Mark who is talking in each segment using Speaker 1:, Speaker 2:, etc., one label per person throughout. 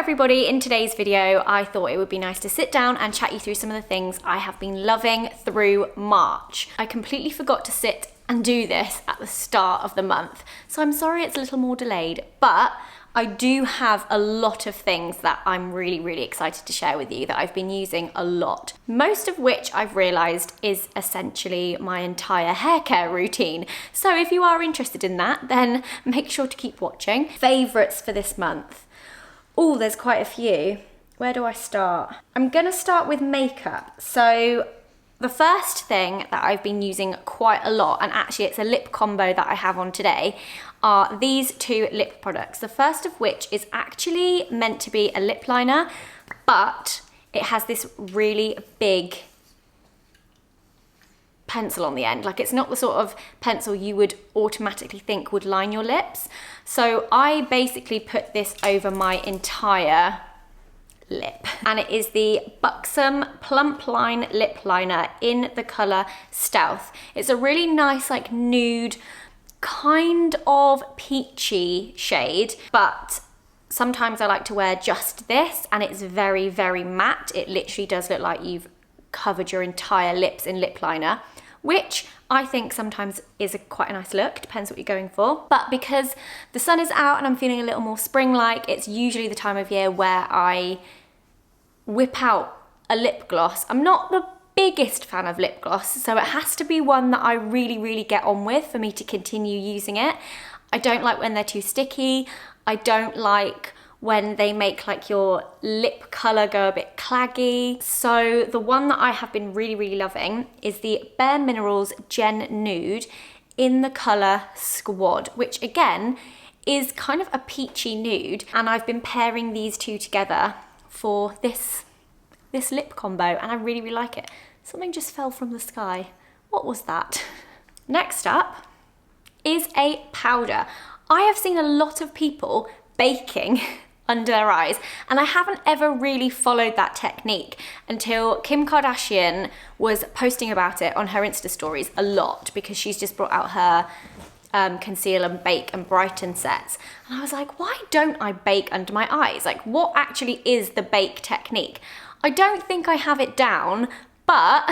Speaker 1: everybody, in today's video I thought it would be nice to sit down and chat you through some of the things I have been loving through March. I completely forgot to sit and do this at the start of the month, so I'm sorry it's a little more delayed, but I do have a lot of things that I'm really excited to share with you that I've been using a lot. Most of which I've realised is essentially my entire hair care routine. So if you are interested in that, then make sure to keep watching. Favourites for this month. Oh, there's quite a few. Where do I start? I'm gonna start with makeup. So the first thing that I've been using quite a lot, and actually it's a lip combo that I have on today, are these two lip products. The first of which is actually meant to be a lip liner, but it has this really big pencil on the end. Like, it's not the sort of pencil you would automatically think would line your lips. So I basically put this over my entire lip, and it is the Buxom Plump Line Lip Liner in the colour Stealth. It's a really nice, like, nude, kind of peachy shade, but sometimes I like to wear just this, and it's very matte. It literally does look like you've covered your entire lips in lip liner, which I think sometimes is quite a nice look, depends what you're going for. But because the sun is out and I'm feeling a little more spring-like, it's usually the time of year where I whip out a lip gloss. I'm not the biggest fan of lip gloss, so it has to be one that I really get on with for me to continue using it. I don't like when they're too sticky. I don't like when they make like your lip colour go a bit claggy. So the one that I have been really loving is the Bare Minerals Gen Nude in the colour Squad, which again is kind of a peachy nude, and I've been pairing these two together for this lip combo, and I really like it. Something just fell from the sky. What was that? Next up is a powder. I have seen a lot of people baking under their eyes, and I haven't ever really followed that technique until Kim Kardashian was posting about it on her Insta stories a lot, because she's just brought out her conceal and bake and brighten sets, and I was like, why don't I bake under my eyes? Like, what actually is the bake technique? I don't think I have it down, but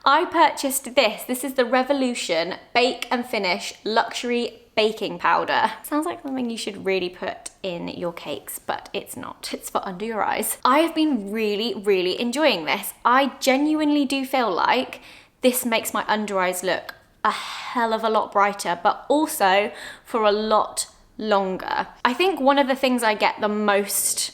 Speaker 1: I purchased this. This is the Revolution Bake and Finish Luxury Baking Powder. Sounds like something you should really put in your cakes, but it's not. It's for under your eyes. I have been really enjoying this. I genuinely do feel like this makes my under eyes look a hell of a lot brighter, but also for a lot longer. I think one of the things I get the most,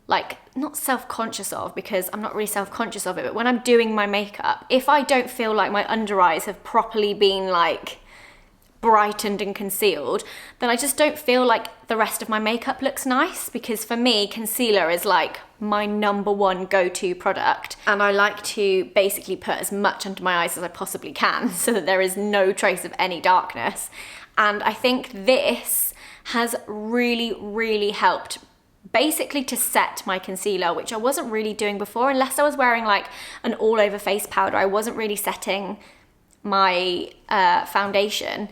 Speaker 1: like, not self-conscious of, because I'm not really self-conscious of it, but when I'm doing my makeup, if I don't feel like my under eyes have properly been like brightened and concealed, then I just don't feel like the rest of my makeup looks nice, because for me, concealer is like my #1 go-to product, and I like to basically put as much under my eyes as I possibly can so that there is no trace of any darkness. And I think this has really helped basically to set my concealer, which I wasn't really doing before. Unless I was wearing like an all-over face powder, I wasn't really setting my foundation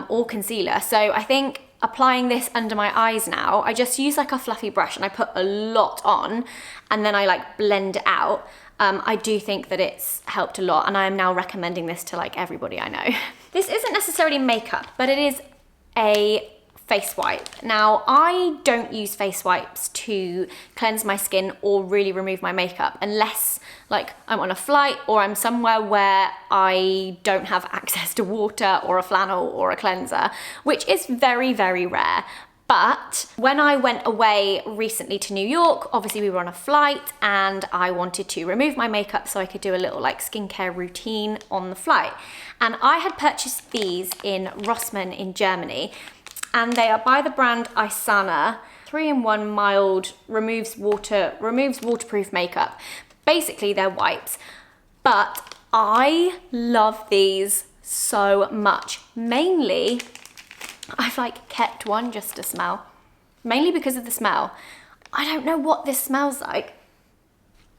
Speaker 1: or concealer. So I think applying this under my eyes now, I just use like a fluffy brush and I put a lot on, and then I like blend it out. I do think that it's helped a lot, and I am now recommending this to like everybody I know. This isn't necessarily makeup, but it is a face wipe. Now, I don't use face wipes to cleanse my skin or really remove my makeup unless like I'm on a flight or I'm somewhere where I don't have access to water or a flannel or a cleanser, which is very rare. But when I went away recently to New York, obviously we were on a flight and I wanted to remove my makeup so I could do a little like skincare routine on the flight. And I had purchased these in Rossmann in Germany, and they are by the brand Isana. 3-in-1 mild, removes waterproof makeup. Basically they're wipes, but I love these so much. Mainly, I've like kept one just to smell, mainly because of the smell. I don't know what this smells like.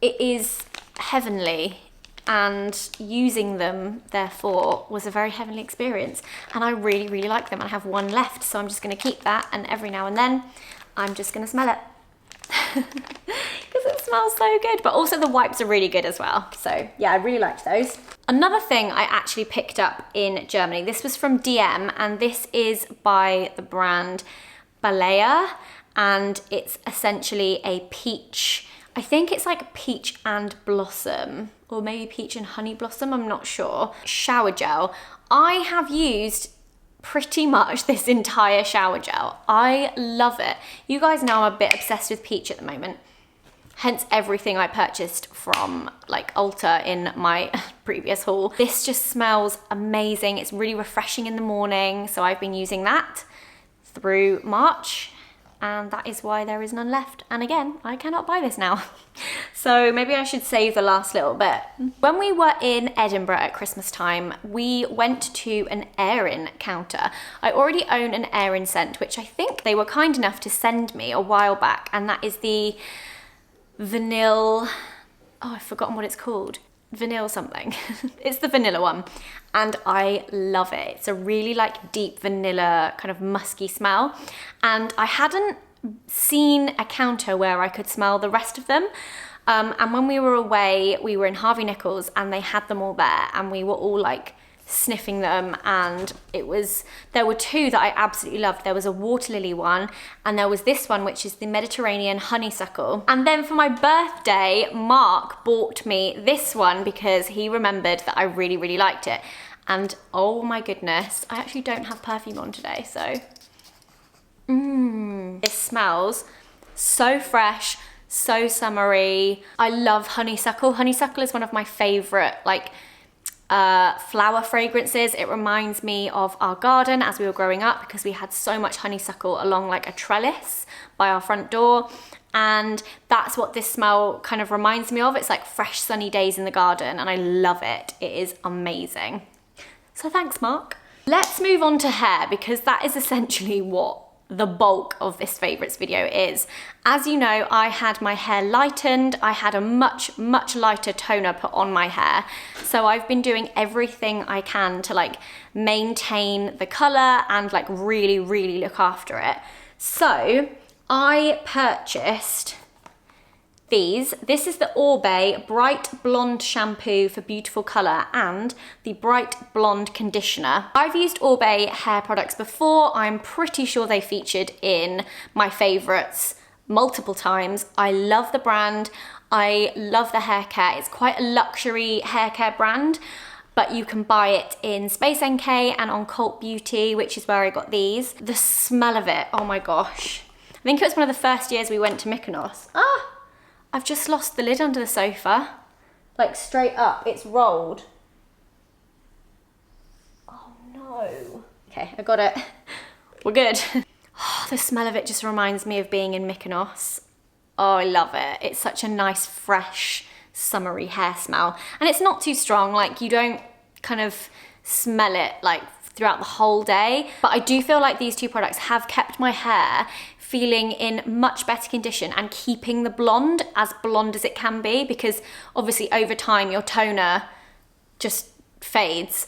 Speaker 1: It is heavenly, and using them therefore was a very heavenly experience, and I really like them. I have one left, so I'm just going to keep that, and every now and then I'm just going to smell it. because it smells so good. But also the wipes are really good as well. So yeah, I really liked those. Another thing I actually picked up in Germany, this was from DM, and this is by the brand Balea, and it's essentially a peach, I think it's like peach and blossom, or maybe peach and honey blossom, I'm not sure, shower gel. I have used pretty much this entire shower gel. I love it. You guys know I'm a bit obsessed with peach at the moment. Hence everything I purchased from like Ulta in my previous haul. This just smells amazing. It's really refreshing in the morning. So I've been using that through March, and that is why there is none left. And again, I cannot buy this now. So maybe I should save the last little bit. When we were in Edinburgh at Christmas time, we went to an Erin counter. I already own an Erin scent, which I think they were kind enough to send me a while back, and that is the vanilla, oh, I've forgotten what it's called. Vanilla something. It's the vanilla one. And I love it. It's a really like deep vanilla kind of musky smell. And I hadn't seen a counter where I could smell the rest of them. And when we were away, we were in Harvey Nichols and they had them all there, and we were all like sniffing them, and there were two that I absolutely loved. There was a water lily one, and there was this one, which is the Mediterranean honeysuckle. And then for my birthday, Mark bought me this one because he remembered that I really, really liked it. And oh my goodness, I actually don't have perfume on today, so. It smells so fresh, so summery. I love honeysuckle. Honeysuckle is one of my favorite, like, flower fragrances. It reminds me of our garden as we were growing up, because we had so much honeysuckle along like a trellis by our front door, and that's what this smell kind of reminds me of. It's like fresh sunny days in the garden, and I love it. It is amazing. So thanks, Mark. Let's move on to hair, because that is essentially what the bulk of this favorites video is. As you know, I had my hair lightened. I had a much, much lighter toner put on my hair. So I've been doing everything I can to like maintain the color and like really, really look after it. So I purchased these. This is the Orbe Bright Blonde Shampoo for beautiful colour and the Bright Blonde Conditioner. I've used Orbe hair products before. I'm pretty sure they featured in my favourites multiple times. I love the brand. I love the haircare. It's quite a luxury haircare brand, but you can buy it in Space NK and on Cult Beauty, which is where I got these. The smell of it, oh my gosh. I think it was one of the first years we went to Mykonos. I've just lost the lid under the sofa. Like straight up, it's rolled. Oh no. Okay, I got it. We're good. Oh, the smell of it just reminds me of being in Mykonos. Oh, I love it. It's such a nice, fresh, summery hair smell. And it's not too strong, like you don't kind of smell it like throughout the whole day. But I do feel like these two products have kept my hair feeling in much better condition and keeping the blonde as it can be, because obviously over time your toner just fades.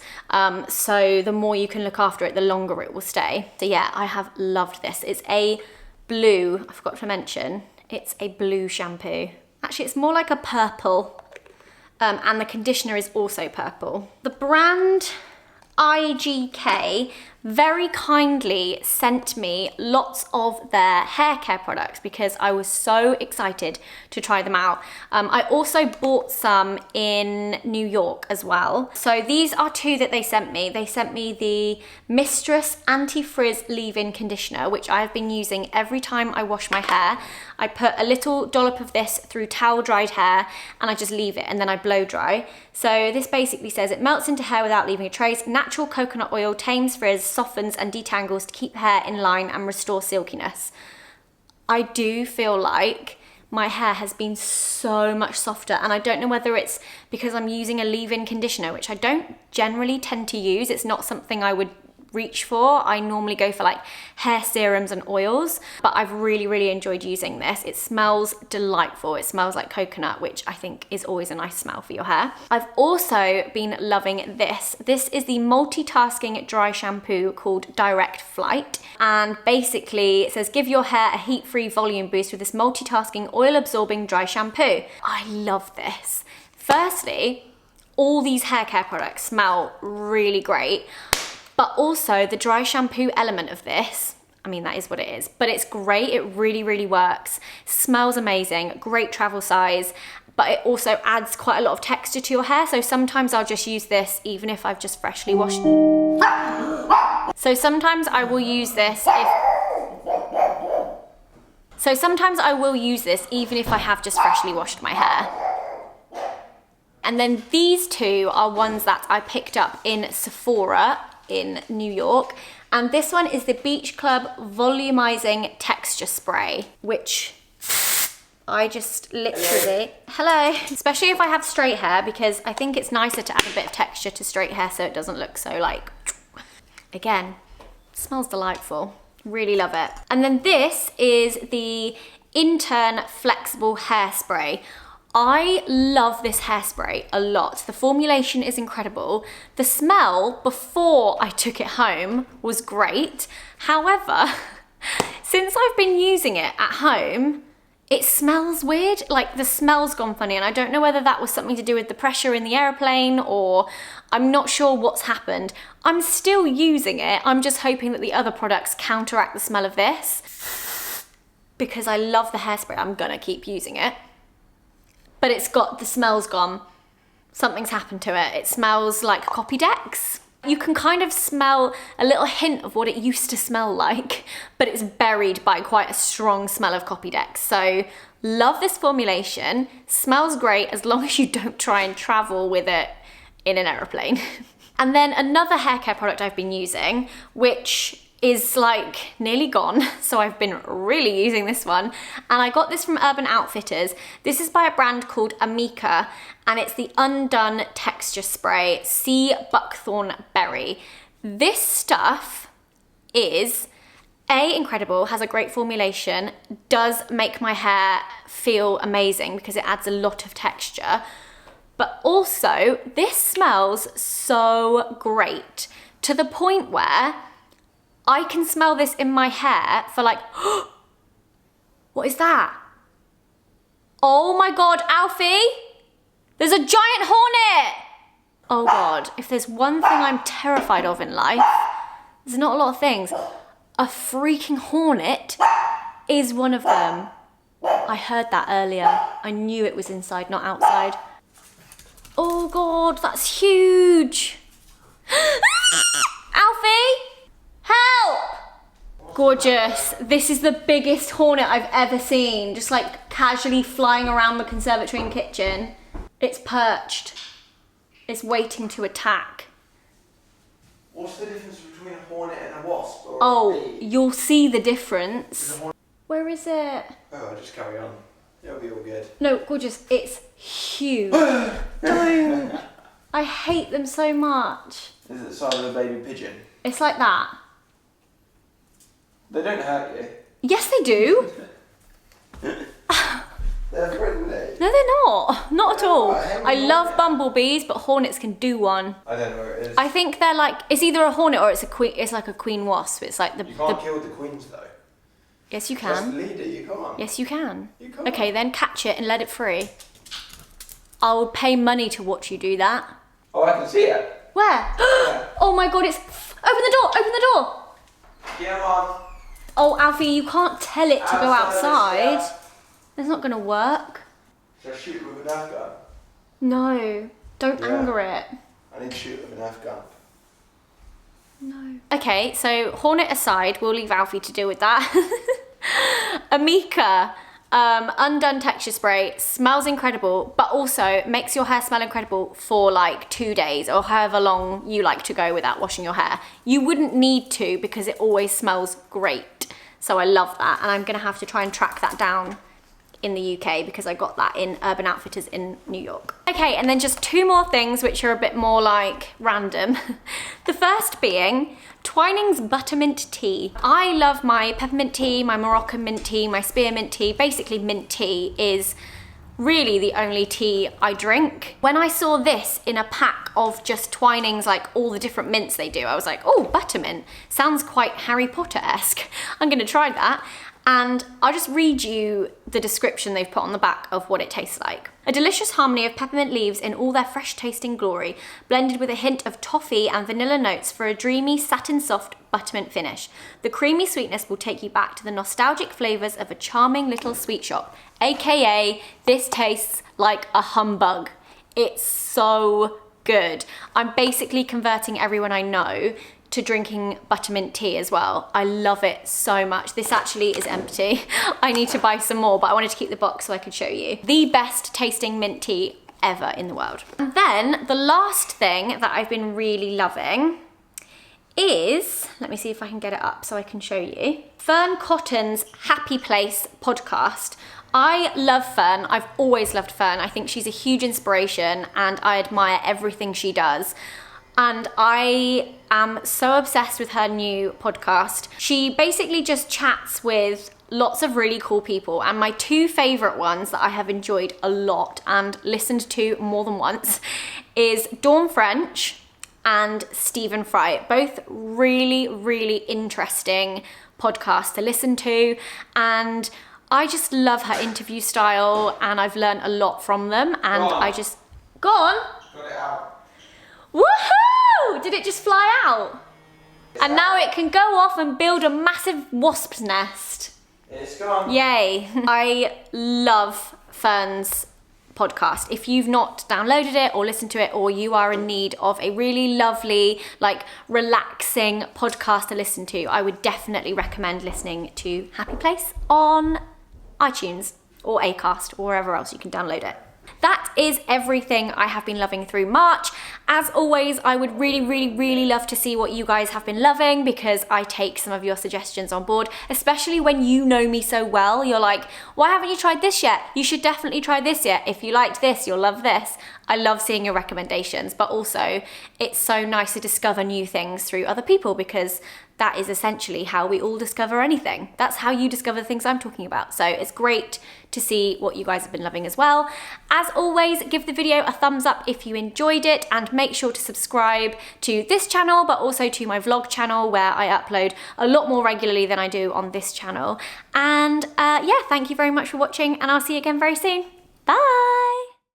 Speaker 1: So the more you can look after it, the longer it will stay. So yeah, I have loved this. It's a blue, I forgot to mention, it's a blue shampoo. Actually, it's more like a purple, and the conditioner is also purple. The brand IGK very kindly sent me lots of their hair care products because I was so excited to try them out. I also bought some in New York as well. So these are two that they sent me. They sent me the Mistress Anti-Frizz Leave-In Conditioner, which I've been using every time I wash my hair. I put a little dollop of this through towel dried hair and I just leave it and then I blow dry. So this basically says it melts into hair without leaving a trace. Natural coconut oil tames frizz, softens and detangles to keep hair in line and restore silkiness. I do feel like my hair has been so much softer, and I don't know whether it's because I'm using a leave-in conditioner, which I don't generally tend to use. It's not something I would reach for. I normally go for like hair serums and oils, but I've really enjoyed using this. It smells delightful. It smells like coconut, which I think is always a nice smell for your hair. I've also been loving this. This is the multitasking dry shampoo called Direct Flight. And basically it says, give your hair a heat-free volume boost with this multitasking oil-absorbing dry shampoo. I love this. Firstly, all these hair care products smell really great. But also the dry shampoo element of this, I mean, that is what it is, but it's great. It really works. Smells amazing, great travel size, but it also adds quite a lot of texture to your hair. So sometimes I'll just use this even if I've just freshly washed. So sometimes I will use this even if I have just freshly washed my hair. And then these two are ones that I picked up in Sephora in New York, and this one is the Beach Club Volumizing Texture Spray, which I just literally, hello, especially if I have straight hair, because I think it's nicer to add a bit of texture to straight hair so it doesn't look so like, again, it smells delightful, really love it. And then this is the Intern Flexible Hairspray. I love this hairspray a lot. The formulation is incredible. The smell before I took it home was great. However, since I've been using it at home, it smells weird. Like the smell's gone funny, and I don't know whether that was something to do with the pressure in the airplane, or I'm not sure what's happened. I'm still using it. I'm just hoping that the other products counteract the smell of this. Because I love the hairspray, I'm gonna keep using it. But the smell's gone. Something's happened to it. It smells like copy decks. You can kind of smell a little hint of what it used to smell like, but it's buried by quite a strong smell of copy decks. So love this formulation. Smells great as long as you don't try and travel with it in an aeroplane. And then another hair care product I've been using, which is like nearly gone, so I've been really using this one, and I got this from Urban Outfitters. This is by a brand called Amika, and it's the Undone Texture Spray Sea Buckthorn Berry. This stuff is incredible, has a great formulation, does make my hair feel amazing because it adds a lot of texture, but also this smells so great to the point where I can smell this in my hair for like, what is that? Oh my God, Alfie, there's a giant hornet. Oh God, if there's one thing I'm terrified of in life, there's not a lot of things. A freaking hornet is one of them. I heard that earlier. I knew it was inside, not outside. Oh God, that's huge. Alfie? Help! Gorgeous. This is the biggest hornet I've ever seen, just like casually flying around the conservatory and kitchen. It's perched. It's waiting to attack.
Speaker 2: What's the difference between a hornet and a wasp? Or
Speaker 1: a bee? You'll see the difference. Where is it?
Speaker 2: Oh, just carry on. It'll be all good.
Speaker 1: No, gorgeous. It's huge. Don't. I hate them so much.
Speaker 2: Is it the size of a baby pigeon?
Speaker 1: It's like that.
Speaker 2: They don't hurt you.
Speaker 1: Yes, they do.
Speaker 2: They're friendly.
Speaker 1: No, they're not. Not at all. I love bumblebees, but hornets can do one.
Speaker 2: I don't know where it is.
Speaker 1: I think they're like, it's either a hornet or it's a queen. It's like a queen wasp. It's like the.
Speaker 2: You can't kill the queens though.
Speaker 1: Yes, you
Speaker 2: That's the
Speaker 1: can.
Speaker 2: leader. You can't.
Speaker 1: Yes, you can.
Speaker 2: You can't.
Speaker 1: Okay, then catch it and let it free. I will pay money to watch you do that.
Speaker 2: Oh, I can see it.
Speaker 1: Where?
Speaker 2: Yeah.
Speaker 1: Oh my God! It's open the door. Open the door.
Speaker 2: Yeah, Mum.
Speaker 1: Oh, Alfie, you can't tell it to go outside. It's not gonna work.
Speaker 2: Should I shoot it with a Nerf gun?
Speaker 1: No, don't anger it.
Speaker 2: I need to shoot it with a Nerf gun.
Speaker 1: No. Okay, so hornet aside, we'll leave Alfie to deal with that. Amika, Undone Texture Spray, smells incredible, but also makes your hair smell incredible for like 2 days or however long you like to go without washing your hair. You wouldn't need to because it always smells great. So I love that, and I'm gonna have to try and track that down in the UK because I got that in Urban Outfitters in New York. Okay, and then just 2 more things which are a bit more like random. The first being Twinings Buttermint Tea. I love my peppermint tea, my Moroccan mint tea, my spearmint tea. Basically, mint tea is really the only tea I drink. When I saw this in a pack of just Twinings, like all the different mints they do, I was like, oh, buttermint. Sounds quite Harry Potter-esque. I'm gonna try that. And I'll just read you the description they've put on the back of what it tastes like. A delicious harmony of peppermint leaves in all their fresh tasting glory, blended with a hint of toffee and vanilla notes for a dreamy, satin soft buttermint finish. The creamy sweetness will take you back to the nostalgic flavours of a charming little sweet shop, aka this tastes like a humbug. It's so good. I'm basically converting everyone I know to drinking buttermint tea as well. I love it so much. This actually is empty. I need to buy some more, but I wanted to keep the box so I could show you. The best tasting mint tea ever in the world. And then the last thing that I've been really loving is, let me see if I can get it up so I can show you, Fern Cotton's Happy Place podcast. I love Fern. I've always loved Fern. I think she's a huge inspiration and I admire everything she does. And I am so obsessed with her new podcast. She basically just chats with lots of really cool people, and my 2 favorite ones that I have enjoyed a lot and listened to more than once is Dawn French and Stephen Fry. Both really, really interesting podcasts to listen to, and I just love her interview style and I've learned a lot from them, and I just... Go on!
Speaker 2: Got it out.
Speaker 1: Woohoo! Did it just fly out? And now it can go off and build a massive wasp's nest.
Speaker 2: It's gone.
Speaker 1: Yay. I love Fern's podcast. If you've not downloaded it or listened to it, or you are in need of a really lovely, like relaxing podcast to listen to, I would definitely recommend listening to Happy Place on iTunes or Acast or wherever else you can download it. That is everything I have been loving through March. As always, I would really, really, really love to see what you guys have been loving, because I take some of your suggestions on board, especially when you know me so well. You're like, why haven't you tried this yet? You should definitely try this yet. If you liked this, you'll love this. I love seeing your recommendations, but also it's so nice to discover new things through other people, because that is essentially how we all discover anything. That's how you discover the things I'm talking about. So it's great to see what you guys have been loving as well. As always, give the video a thumbs up if you enjoyed it, and make sure to subscribe to this channel, but also to my vlog channel, where I upload a lot more regularly than I do on this channel. And yeah, thank you very much for watching, and I'll see you again very soon. Bye!